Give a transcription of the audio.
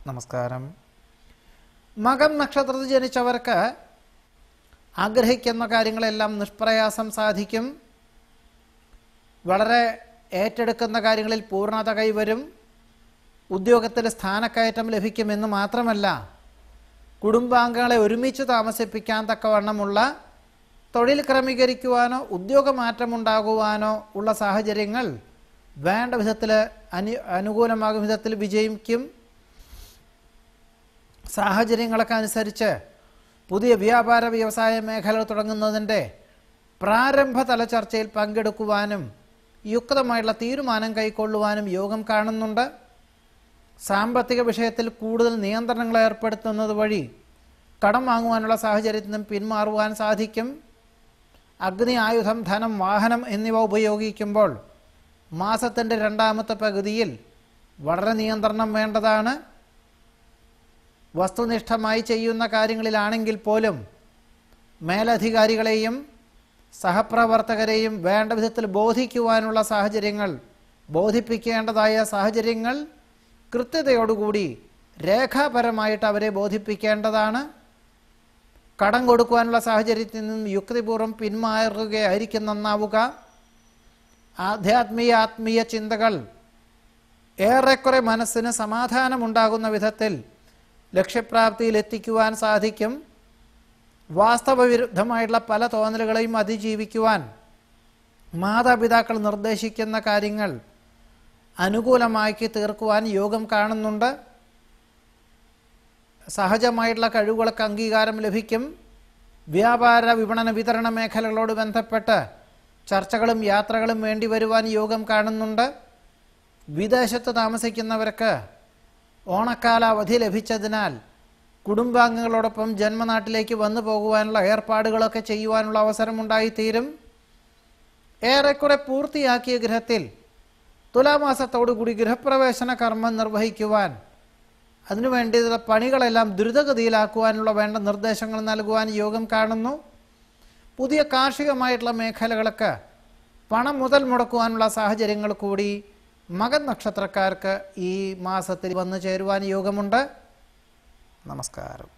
നമസ്കാരം. മകം നക്ഷത്രത്തിൽ ജനിച്ചവർക്ക് ആഗ്രഹിക്കുന്ന കാര്യങ്ങളെല്ലാം നിഷ്പ്രയാസം സാധിക്കും. വളരെ ഏറ്റെടുക്കുന്ന കാര്യങ്ങളിൽ പൂർണ്ണത കൈവരും. ഉദ്യോഗത്തിൽ സ്ഥാനക്കയറ്റം ലഭിക്കുമെന്ന് മാത്രമല്ല, കുടുംബാംഗങ്ങളെ ഒരുമിച്ച് താമസിപ്പിക്കാൻ തക്കവണ്ണമുള്ള തൊഴിൽ ക്രമീകരിക്കുവാനോ ഉദ്യോഗമാറ്റമുണ്ടാകുവാനോ ഉള്ള സാഹചര്യങ്ങൾ വേണ്ട വിധത്തിൽ അനുകൂലമാകും വിധത്തിൽ വിജയിക്കും. സാഹചര്യങ്ങളൊക്കെ അനുസരിച്ച് പുതിയ വ്യാപാര വ്യവസായ മേഖല തുടങ്ങുന്നതിൻ്റെ പ്രാരംഭതല ചർച്ചയിൽ പങ്കെടുക്കുവാനും യുക്തമായിട്ടുള്ള തീരുമാനം കൈക്കൊള്ളുവാനും യോഗം കാണുന്നുണ്ട്. സാമ്പത്തിക വിഷയത്തിൽ കൂടുതൽ നിയന്ത്രണങ്ങൾ ഏർപ്പെടുത്തുന്നത് വഴി കടം വാങ്ങുവാനുള്ള സാഹചര്യത്തിൽ നിന്നും പിന്മാറുവാൻ സാധിക്കും. അഗ്നി, ആയുധം, ധനം, വാഹനം എന്നിവ ഉപയോഗിക്കുമ്പോൾ മാസത്തിൻ്റെ രണ്ടാമത്തെ പകുതിയിൽ വളരെ നിയന്ത്രണം വേണ്ടതാണ്. വസ്തുനിഷ്ഠമായി ചെയ്യുന്ന കാര്യങ്ങളിലാണെങ്കിൽ പോലും മേലധികാരികളെയും സഹപ്രവർത്തകരെയും വേണ്ട വിധത്തിൽ ബോധിക്കുവാനുള്ള സാഹചര്യങ്ങൾ, ബോധിപ്പിക്കേണ്ടതായ സാഹചര്യങ്ങൾ കൃത്യതയോടുകൂടി രേഖാപരമായിട്ട് അവരെ ബോധിപ്പിക്കേണ്ടതാണ്. കടം കൊടുക്കുവാനുള്ള സാഹചര്യത്തിൽ നിന്നും യുക്തിപൂർവ്വം പിന്മാറുകയായിരിക്കും നന്നാവുക. ആധ്യാത്മീയ ചിന്തകൾ ഏറെക്കുറെ മനസ്സിന് സമാധാനമുണ്ടാകുന്ന വിധത്തിൽ ലക്ഷ്യപ്രാപ്തിയിൽ എത്തിക്കുവാൻ സാധിക്കും. വാസ്തവവിരുദ്ധമായിട്ടുള്ള പല തോന്നലുകളെയും അതിജീവിക്കുവാൻ മാതാപിതാക്കൾ നിർദ്ദേശിക്കുന്ന കാര്യങ്ങൾ അനുകൂലമാക്കി തീർക്കുവാൻ യോഗം കാണുന്നുണ്ട്. സഹജമായിട്ടുള്ള കഴിവുകൾക്ക് അംഗീകാരം ലഭിക്കും. വ്യാപാര, വിപണന, വിതരണ മേഖലകളോട് ബന്ധപ്പെട്ട് ചർച്ചകളും യാത്രകളും വേണ്ടി വരുവാൻ യോഗം കാണുന്നുണ്ട്. വിദേശത്ത് താമസിക്കുന്നവർക്ക് ഓണക്കാല അവധി ലഭിച്ചതിനാൽ കുടുംബാംഗങ്ങളോടൊപ്പം ജന്മനാട്ടിലേക്ക് വന്നു പോകുവാനുള്ള ഏർപ്പാടുകളൊക്കെ ചെയ്യുവാനുള്ള അവസരമുണ്ടായിത്തീരും. ഏറെക്കുറെ പൂർത്തിയാക്കിയ ഗൃഹത്തിൽ തുലാമാസത്തോടുകൂടി ഗൃഹപ്രവേശന കർമ്മം നിർവഹിക്കുവാൻ, അതിനുവേണ്ടിയുള്ള പണികളെല്ലാം ദ്രുതഗതിയിലാക്കുവാനുള്ള വേണ്ട നിർദ്ദേശങ്ങൾ നൽകുവാൻ യോഗം കാണുന്നു. പുതിയ കാർഷികമായിട്ടുള്ള മേഖലകൾക്ക് പണം മുതൽ മുടക്കുവാനുള്ള സാഹചര്യങ്ങൾ കൂടി മകൻ നക്ഷത്രക്കാർക്ക് ഈ മാസത്തിൽ വന്നു ചേരുവാൻ യോഗമുണ്ട്. നമസ്കാരം.